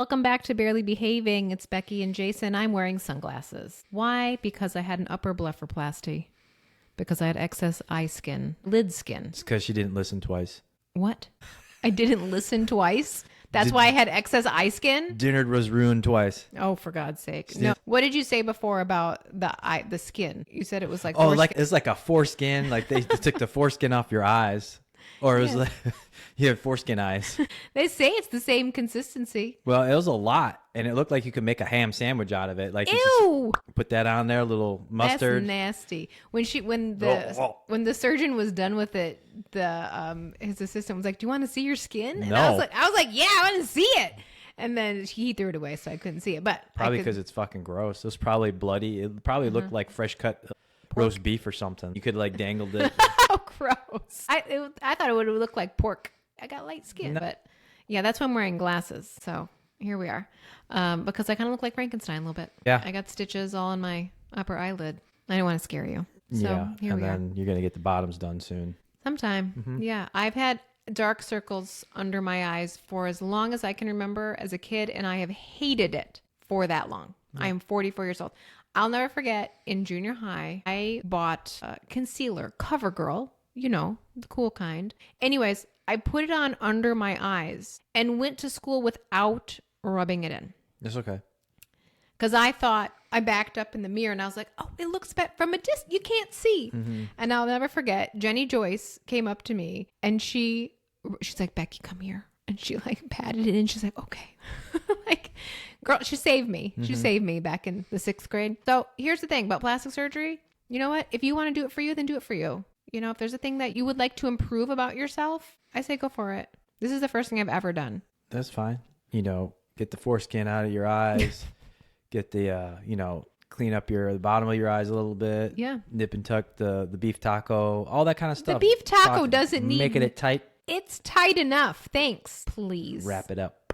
Welcome back to Barely Behaving. It's Becky and Jason. I'm wearing sunglasses. Why? Because I had an upper blepharoplasty. Because I had excess eye skin, lid skin. It's because she didn't listen twice. What? I didn't listen twice? That's why I had excess eye skin? Dinner was ruined twice. Oh, for God's sake. No. What did you say before about the skin? You said it was like It's like a foreskin. Like they took the foreskin off your eyes. Or it was like, you have foreskin eyes. They say it's the same consistency. Well, it was a lot. And it looked like you could make a ham sandwich out of it. Like, ew! You just put that on there, a little mustard. That's nasty. When the surgeon was done with it, his assistant was like, "Do you want to see your skin?" And No. I was like, "Yeah, I want to see it." And then he threw it away, so I couldn't see it. But probably because it's fucking gross. It was probably bloody. It probably looked like fresh cut roast beef or something. You could like dangled it. Oh, gross! I thought it would look like pork. I got light skin, but yeah, that's why I'm wearing glasses. So here we are, because I kind of look like Frankenstein a little bit. Yeah, I got stitches all in my upper eyelid. I don't want to scare you. So yeah, here we are. And then you're gonna get the bottoms done soon. Sometime. Mm-hmm. Yeah, I've had dark circles under my eyes for as long as I can remember as a kid, and I have hated it for that long. I am 44 years old. I'll never forget, in junior high, I bought concealer, CoverGirl, you know, the cool kind. Anyways, I put it on under my eyes and went to school without rubbing it in. It's okay. Because I thought, I backed up in the mirror and I was like, oh, it looks better from a distance. You can't see. Mm-hmm. And I'll never forget, Jenny Joyce came up to me and she's like, Becky, come here. And she like patted it and she's like, okay. Like, girl, she saved me. Mm-hmm. She saved me back in the 6th grade. So here's the thing about plastic surgery. You know what? If you want to do it for you, then do it for you. You know, if there's a thing that you would like to improve about yourself, I say go for it. This is the first thing I've ever done. That's fine. You know, get the foreskin out of your eyes. Get the, clean up the bottom of your eyes a little bit. Yeah. Nip and tuck the beef taco, all that kind of stuff. The beef taco doesn't need... Making it tight. It's tight enough. Thanks. Please. Wrap it up.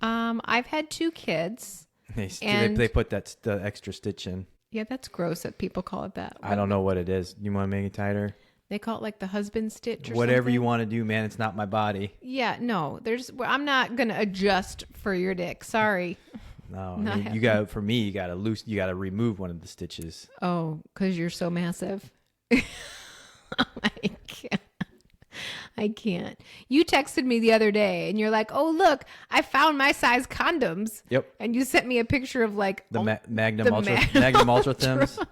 I've had 2 kids. They put the extra stitch in. Yeah, that's gross that people call it that. I don't know what it is. You want to make it tighter? They call it like the husband stitch or whatever something. You want to do, man. It's not my body. Yeah, no. I'm not going to adjust for your dick. Sorry. No, I mean, you got to remove one of the stitches. Oh, because you're so massive. I can't. You texted me the other day and you're like, oh, look, I found my size condoms. Yep. And you sent me a picture of like the Magnum Ultra Thims.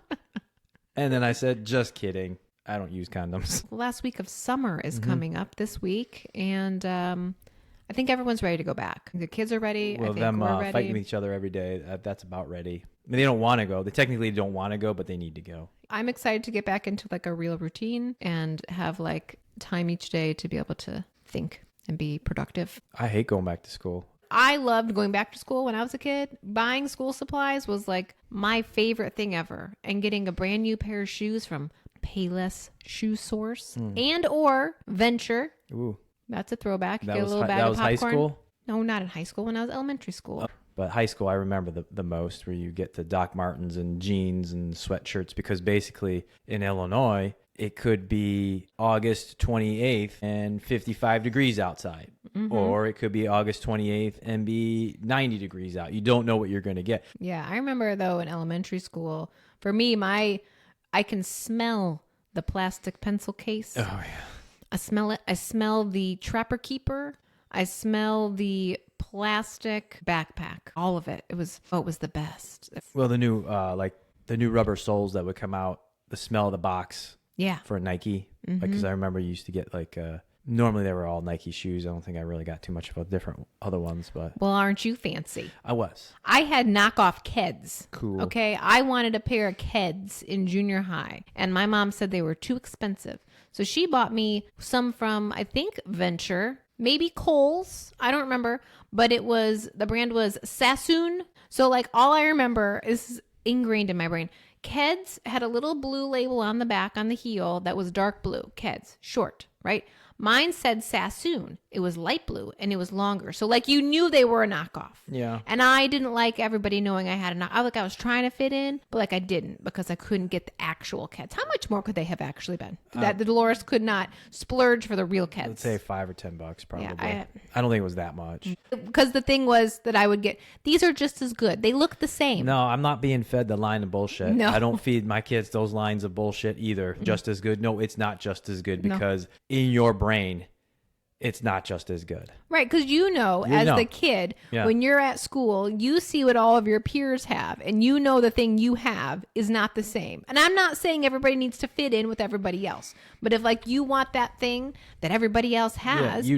And then I said, just kidding. I don't use condoms. Last week of summer is coming up this week. And I think everyone's ready to go back. The kids are ready. Well, I think we're ready. Fighting with each other every day, that's about ready. I mean, they don't want to go. They technically don't want to go, but they need to go. I'm excited to get back into like a real routine and have like time each day to be able to think and be productive. I hate going back to school. I loved going back to school when I was a kid. Buying school supplies was like my favorite thing ever. And getting a brand new pair of shoes from Payless Shoe Source and or Venture. Ooh. That's a throwback. That get a little bag that of was popcorn. high school? No, not in high school. When I was elementary school. But high school, I remember the most, where you get the Doc Martens and jeans and sweatshirts, because basically in Illinois, it could be August 28th and 55 degrees outside. Mm-hmm. Or it could be August 28th and be 90 degrees out. You don't know what you're going to get. Yeah, I remember, though, in elementary school, for me, I can smell the plastic pencil case. Oh, yeah. I smell it. I smell the Trapper Keeper. I smell the plastic backpack. All of it. It was the best. Well, the new rubber soles that would come out, the smell of the box. Yeah. For Nike. Because I remember you used to get normally they were all Nike shoes. I don't think I really got too much about different other ones, but. Well, aren't you fancy? I was. I had knockoff Keds. Cool. Okay. I wanted a pair of Keds in junior high, and my mom said they were too expensive. So she bought me some from, I think, Venture, maybe Kohl's. I don't remember, but the brand was Sassoon. So like all I remember is ingrained in my brain. Keds had a little blue label on the back on the heel that was dark blue. Keds, short, right? Mine said Sassoon. It was light blue and it was longer. So like you knew they were a knockoff. Yeah. And I didn't like everybody knowing I had a knockoff. I was trying to fit in, but like I didn't because I couldn't get the actual Keds. How much more could they have actually been? That the Dolores could not splurge for the real Keds. Let's say $5 or $10 probably. Yeah, I don't think it was that much. Because the thing was that I would get, these are just as good. They look the same. No, I'm not being fed the line of bullshit. No. I don't feed my kids those lines of bullshit either. Just as good. No, it's not just as good because in your brain, it's not just as good. Right, because the kid, when you're at school, you see what all of your peers have, and you know the thing you have is not the same. And I'm not saying everybody needs to fit in with everybody else, but if like you want that thing that everybody else has,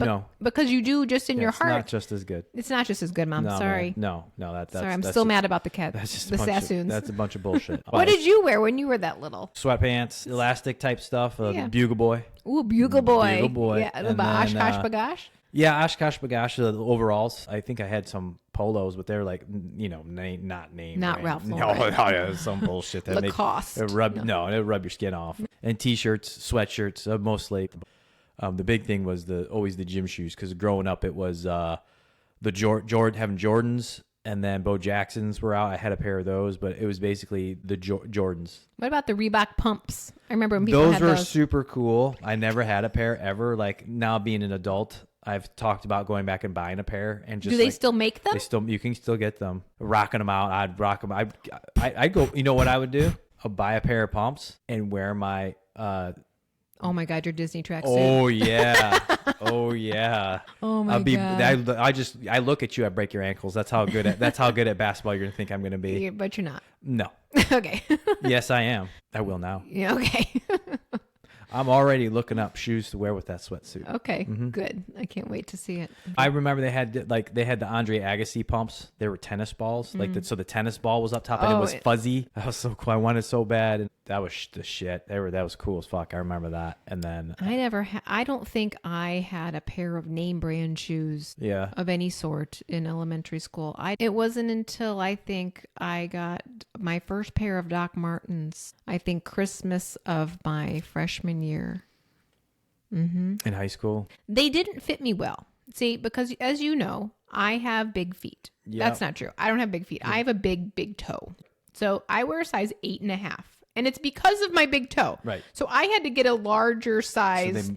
because you do just in your heart. It's not just as good. It's not just as good, Mom. No, sorry. Man. No, that's sorry. I'm that's still just, mad about the cat. That's just the Sassoons. That's a bunch of bullshit. What did you wear when you were that little? Sweatpants, elastic type stuff. Bugle Boy. Ooh, Bugle Boy. Bugle Boy. Yeah, about Oshkosh Bagosh. Yeah, Oshkosh Bagosh, the overalls. I think I had some polos, but they're like, not named. Not brand. Ralph No, Lauren. yeah, some bullshit. That Lacoste. It'll rub your skin off. And T-shirts, sweatshirts, mostly. The big thing was always the gym shoes, because growing up it was having Jordans, and then Bo Jacksons were out. I had a pair of those, but it was basically the Jordans. What about the Reebok pumps? I remember when people had those. Those were super cool. I never had a pair ever. Like now being an adult, I've talked about going back and buying a pair. And just do they still make them? You can still get them. Rocking them out. I'd rock them. I'd go. You know what I would do? I'd buy a pair of pumps and wear my. Oh my God, your Disney tracksuit. Oh yeah. Oh yeah. Oh my God. I look at you, I break your ankles. That's how good at basketball you're gonna think I'm gonna be. But you're not. No. Okay. Yes, I am. I will now. Yeah. Okay. I'm already looking up shoes to wear with that sweatsuit. Okay, good. I can't wait to see it. I remember they had the Andre Agassi pumps. They were tennis balls, so the tennis ball was up top and it was fuzzy. That was so cool. I wanted so bad, and that was the shit. That was cool as fuck. I remember that. And then I don't think I had a pair of name brand shoes. Yeah. Of any sort in elementary school. It wasn't until I think I got my first pair of Doc Martens. I think Christmas of my freshman year. In high school. They didn't fit me well. See, because as you know, I have big feet. Yep. That's not true. I don't have big feet. I have a big toe. So I wear a size 8.5. And it's because of my big toe. Right. So I had to get a larger size. So they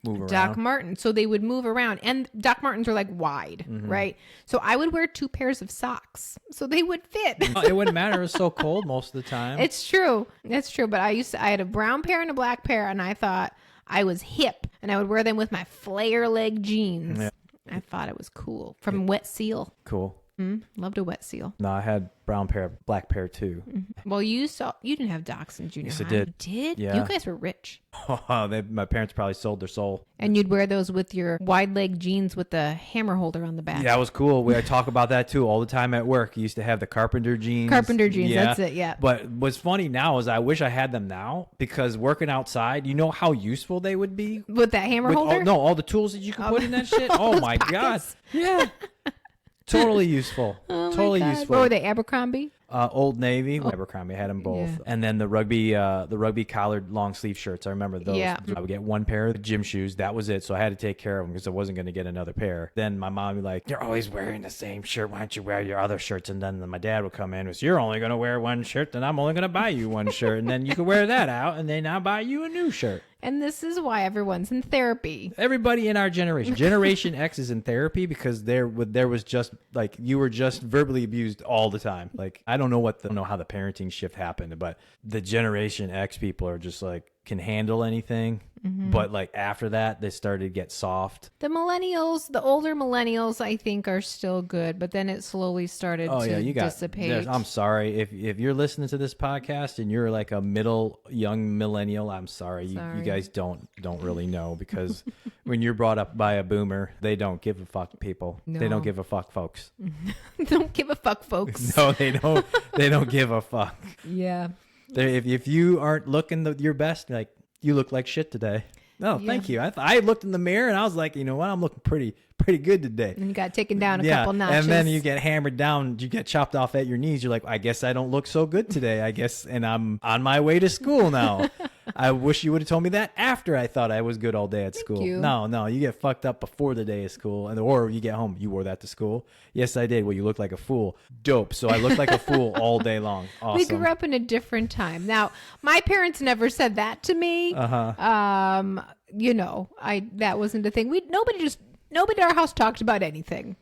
move around. Doc Martens, so they would move around, and Doc Martens are like wide, right? So I would wear 2 pairs of socks, so they would fit. It wouldn't matter. It was so cold most of the time. It's true, but I had a brown pair and a black pair, and I thought I was hip, and I would wear them with my flare leg jeans. Yeah. I thought it was cool from Wet Seal. Cool. Loved a Wet Seal. No, I had brown pair, black pair too. Well, you didn't have Docs in junior high. Yes, I did. You did? Yeah. You guys were rich. My parents probably sold their soul. And you'd wear those with your wide leg jeans with the hammer holder on the back. Yeah, that was cool. I talk about that too all the time at work. You used to have the carpenter jeans. That's it, yeah. But what's funny now is I wish I had them now, because working outside, you know how useful they would be? With that hammer holder? All the tools that you can put in that shit. Oh my God. Yeah. Totally useful. Totally useful. What were they, Abercrombie? Old Navy, Abercrombie. I had them both. Yeah. And then the rugby collared long sleeve shirts. I remember those. Yeah. I would get 1 pair of gym shoes. That was it. So I had to take care of them because I wasn't going to get another pair. Then my mom would be like, "You're always wearing the same shirt. Why don't you wear your other shirts?" And then my dad would come in and say, "You're only going to wear 1 shirt. Then I'm only going to buy you 1 shirt. And then you can wear that out. And then I'll buy you a new shirt." And this is why everyone's in therapy. Everybody in our generation. Generation X is in therapy because there was just like you were just verbally abused all the time. Like I don't know how the parenting shift happened, but the Generation X people are just like can handle anything. But like after that, they started to get soft. The older millennials, I think, are still good, but then it slowly started to dissipate. I'm sorry if you're listening to this podcast and you're like a young millennial. I'm sorry. You guys don't really know, because when you're brought up by a boomer, they don't give a fuck, people. No. They don't give a fuck, folks. Don't give a fuck, folks. No, they don't. They don't give a fuck. Yeah. If you aren't looking your best, like, you look like shit today. No, thank you. I looked in the mirror and I was like, you know what? I'm looking pretty good today. And you got taken down a couple notches. And then you get hammered down. You get chopped off at your knees. You're like, I guess I don't look so good today. I guess, and I'm on my way to school now. I wish you would have told me that after I thought I was good all day at school. you. No, you get fucked up before the day of school, or you get home. You wore that to school. Yes, I did. Well, you look like a fool. Dope. So I look like a fool all day long. Awesome. We grew up in a different time. Now, my parents never said that to me. That wasn't a thing. Nobody at our house talked about anything.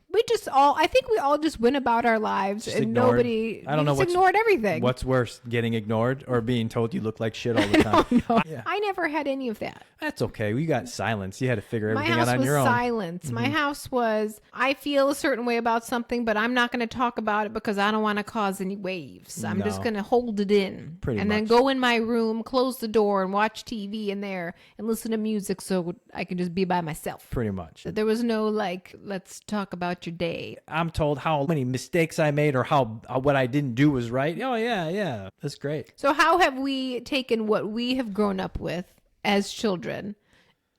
I think we all just went about our lives Just and ignored. nobody I don't know ignored everything. What's worse, getting ignored or being told you look like shit all the time? No, Yeah. I never had any of that. That's okay. You got silence. You had to figure My everything house out on was your own. silence. My house was, I feel a certain way about something, but I'm not going to talk about it because I don't want to cause any waves. I'm just No. going to hold it in. Pretty and then much. go in my room, close the door, and watch TV in there and listen to music so I can just be by myself. Pretty much. There was no let's talk about your day. I'm told how many mistakes I made or how what I didn't do was right. Oh, yeah. That's great. So how have we taken what we have grown up with as children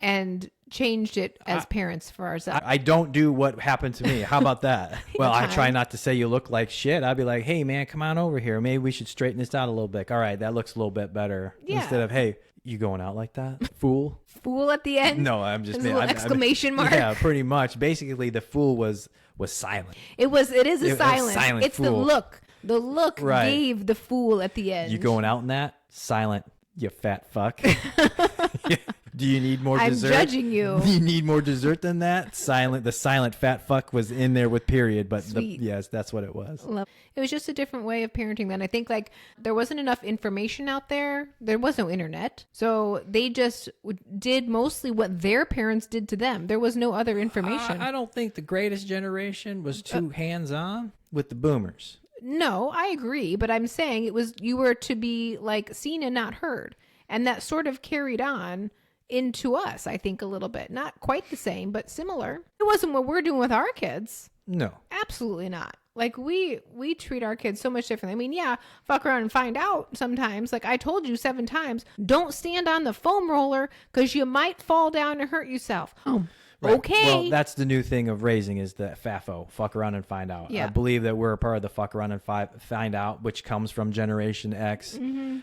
and changed it as parents for ourselves? I don't do what happened to me. How about that? Well, I Okay. try not to say you look like shit. I'd be like, hey, man, come on over here. Maybe we should straighten this out a little bit. All right, that looks a little bit better. Yeah. Instead of, hey, you going out like that? Fool? Fool at the end? No, I'm just... There's a little exclamation mark. Yeah, pretty much. Basically, the fool was silent. It is a silence. silent It's the fool. look. The look Right. gave the fool at the end. You going out in that? Silent, you fat fuck. Do you need more I'm dessert? judging you. Do you need more dessert than that? The silent fat fuck was in there with period, but Sweet. yes, that's what it was. It was just a different way of parenting then. I think there wasn't enough information out there. There was no internet. So they just did mostly what their parents did to them. There was no other information. I don't think the greatest generation was too hands-on with the boomers. No, I agree, but I'm saying you were to be seen and not heard. And that sort of carried on into us, I think, a little bit. Not quite the same, but similar. It wasn't what we're doing with our kids. No. Absolutely not. We treat our kids so much differently. I mean, yeah, fuck around and find out sometimes. I told you 7 times, don't stand on the foam roller because you might fall down and hurt yourself. Oh, Right. okay. Well, that's the new thing of raising is the FAFO, fuck around and find out. Yeah. I believe that we're a part of the fuck around and find out, which comes from Generation X,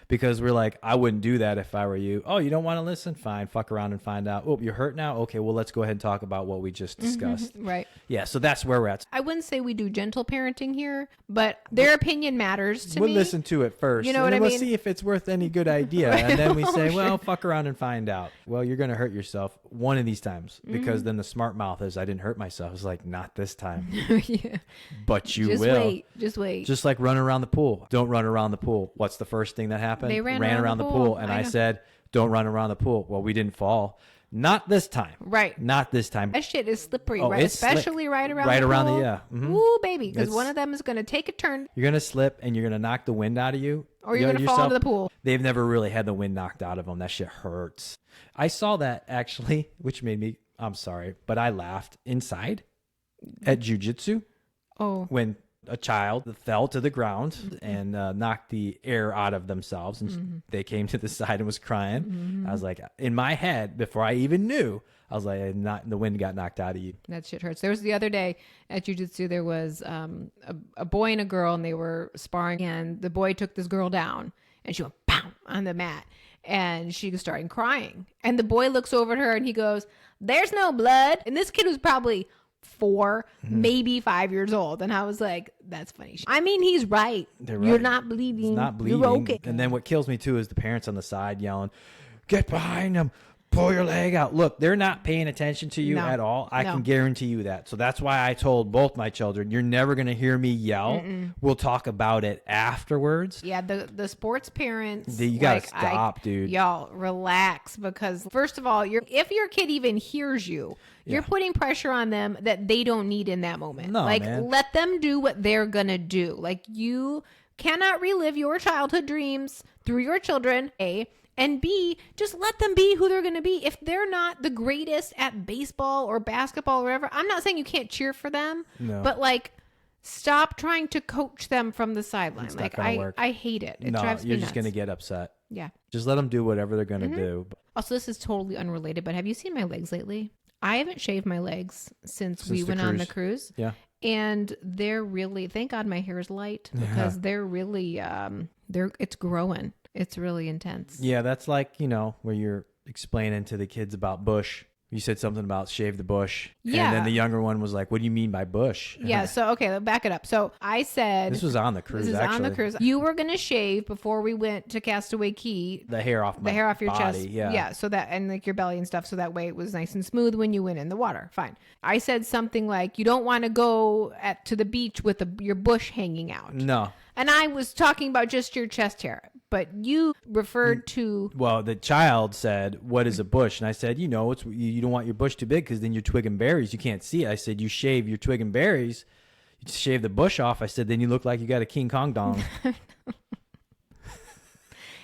because we're like, I wouldn't do that if I were you. Oh, you don't want to listen? Fine, fuck around and find out. Oh, you're hurt now? Okay, well, let's go ahead and talk about what we just discussed. Right. Yeah, so that's where we're at. I wouldn't say we do gentle parenting here, but their opinion matters to We'll me. listen to it first. You know and what then I we'll mean? see if it's worth any good idea. And then we say, Oh, well, sure. fuck around and find out. Well, you're going to hurt yourself one of these times because then the smart mouth is, I didn't hurt myself. It's like, not this time. Yeah. But you Just will. wait. Just wait. Just like running around the pool. Don't run around the pool. What's the first thing that happened? They ran around the pool. And I I know. said, don't run around the pool. Well, we didn't fall. Not this time. Right. Not this time. That shit is slippery, Oh, right? it's slick. Especially right around Right the around the- pool. yeah. Mhm. Ooh, baby, because It's- one of them is going to take a turn. You're going to slip and you're going to knock the wind out of you. Or you're going to fall into the pool. They've never really had the wind knocked out of them. That shit hurts. I saw that actually, which made me, I'm sorry, but I laughed inside at jujitsu Oh. when a child fell to the ground and knocked the air out of themselves. And they came to the side and was crying. I was like, in my head, before I even knew, I was like, the wind got knocked out of you. That shit hurts. There was the other day at jiu-jitsu, there was a boy and a girl, and they were sparring, and the boy took this girl down, and she went pow on the mat, and she started crying. And the boy looks over at her, and he goes, "There's no blood." And this kid was probably 4, maybe 5 years old. And I was like, that's funny. I mean, he's right. They're You're right. not bleeding. It's not bleeding. You're okay. And then what kills me too is the parents on the side yelling, "Get behind them. Pull your leg out." Look, they're not paying attention to you No. at all. I No. can guarantee you that. So that's why I told both my children, you're never going to hear me yell. We'll talk about it afterwards. Yeah, the sports parents. You gotta stop, dude. Y'all relax, because first of all, if your kid even hears you, you're putting pressure on them that they don't need in that moment. No, man. Let them do what they're gonna do. You cannot relive your childhood dreams through your children. A. And B, just let them be who they're going to be. If they're not the greatest at baseball or basketball or whatever, I'm not saying you can't cheer for them, No. but stop trying to coach them from the sideline. It's not gonna work. I hate it. It No, drives me you're nuts. just going to get upset. Yeah. Just let them do whatever they're going to do. Also, this is totally unrelated, but have you seen my legs lately? I haven't shaved my legs since we the went on the cruise. cruise. Yeah. And they're really, thank God my hair is light, because they're really, it's growing. It's really intense. Yeah, that's like, where you're explaining to the kids about bush. You said something about shave the bush. Yeah. And then the younger one was like, what do you mean by bush? Yeah. So, okay, back it up. So I said. This was on the cruise, This is actually. on the cruise. You were going to shave before we went to Castaway Key. The hair off your body, chest. Yeah. Yeah. So that, and like your belly and stuff. So that way it was nice and smooth when you went in the water. Fine. I said something like, you don't want to go to the beach with your bush hanging out. No. And I was talking about just your chest hair, but you referred to. Well, the child said, what is a bush? And I said, you don't want your bush too big because then your twig and berries, you can't see it. I said, you shave your twig and berries, you shave the bush off. I said, then you look like you got a King Kong dong.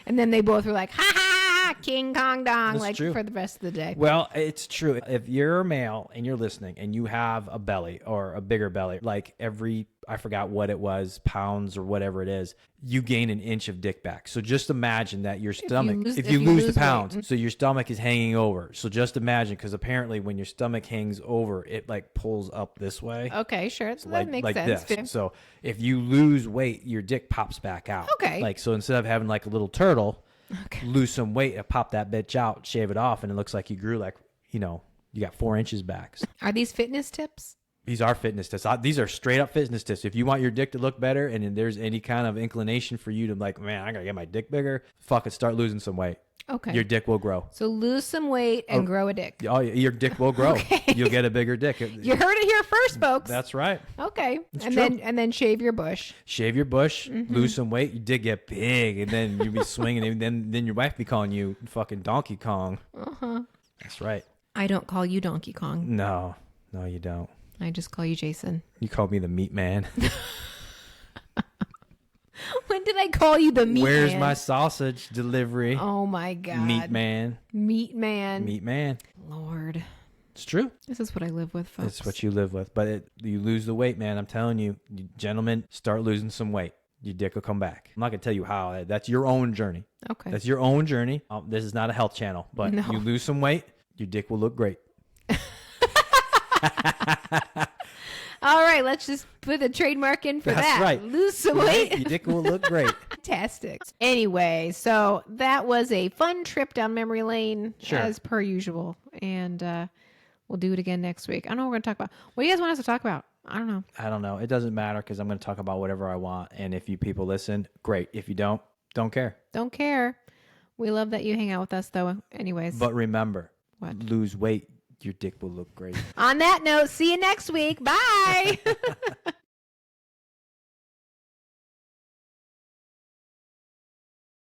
And then they both were like, ha ha, King Kong dong, That's true. for the rest of the day. Well, it's true. If you're a male and you're listening and you have a belly or a bigger belly, like I forgot what it was, pounds or whatever it is, you gain an inch of dick back. So just imagine that your stomach, if you lose the pounds, so your stomach is hanging over. So just imagine, because apparently when your stomach hangs over, it like pulls up this way. Okay, sure. So that makes sense. This. So if you lose weight, your dick pops back out. Okay. Like, so instead of having like a little turtle, lose some weight and pop that bitch out, shave it off, and it looks like you grew like, you got 4 inches back. Are these fitness tips? These are fitness tips. These are straight up fitness tips. If you want your dick to look better and there's any kind of inclination for you to like, man, I gotta get my dick bigger, fucking start losing some weight. Okay. Your dick will grow. So lose some weight and grow a dick. Oh, your dick will grow. Okay. You'll get a bigger dick. You heard it here first, folks. That's right. Okay. It's true. true. And then shave your bush. Shave your bush, lose some weight, your dick get big, and then you'll be swinging, and then your wife be calling you fucking Donkey Kong. Uh-huh. That's right. I don't call you Donkey Kong. No, you don't. I just call you Jason. You called me the meat man. When did I call you the meat Where's man? my sausage delivery? Oh my God. Meat man. Meat man. Meat man. Lord. It's true. This is what I live with, folks. It's what you live with. But you lose the weight, man. I'm telling you, gentlemen, start losing some weight. Your dick will come back. I'm not going to tell you how. That's your own journey. Okay. That's your own journey. This is not a health channel, but No. you lose some weight, your dick will look great. All right, let's just put a trademark in for that. That's right. Lose some weight. Your dick will look great. Fantastic. Anyway, so that was a fun trip down memory lane, Sure. as per usual. And we'll do it again next week. I don't know what we're going to talk about. What do you guys want us to talk about? I don't know. I don't know. It doesn't matter because I'm going to talk about whatever I want. And if you people listen, great. If you don't care. Don't care. We love that you hang out with us, though, anyways. But remember, What? lose weight, your dick will look great. On that note, see you next week. Bye.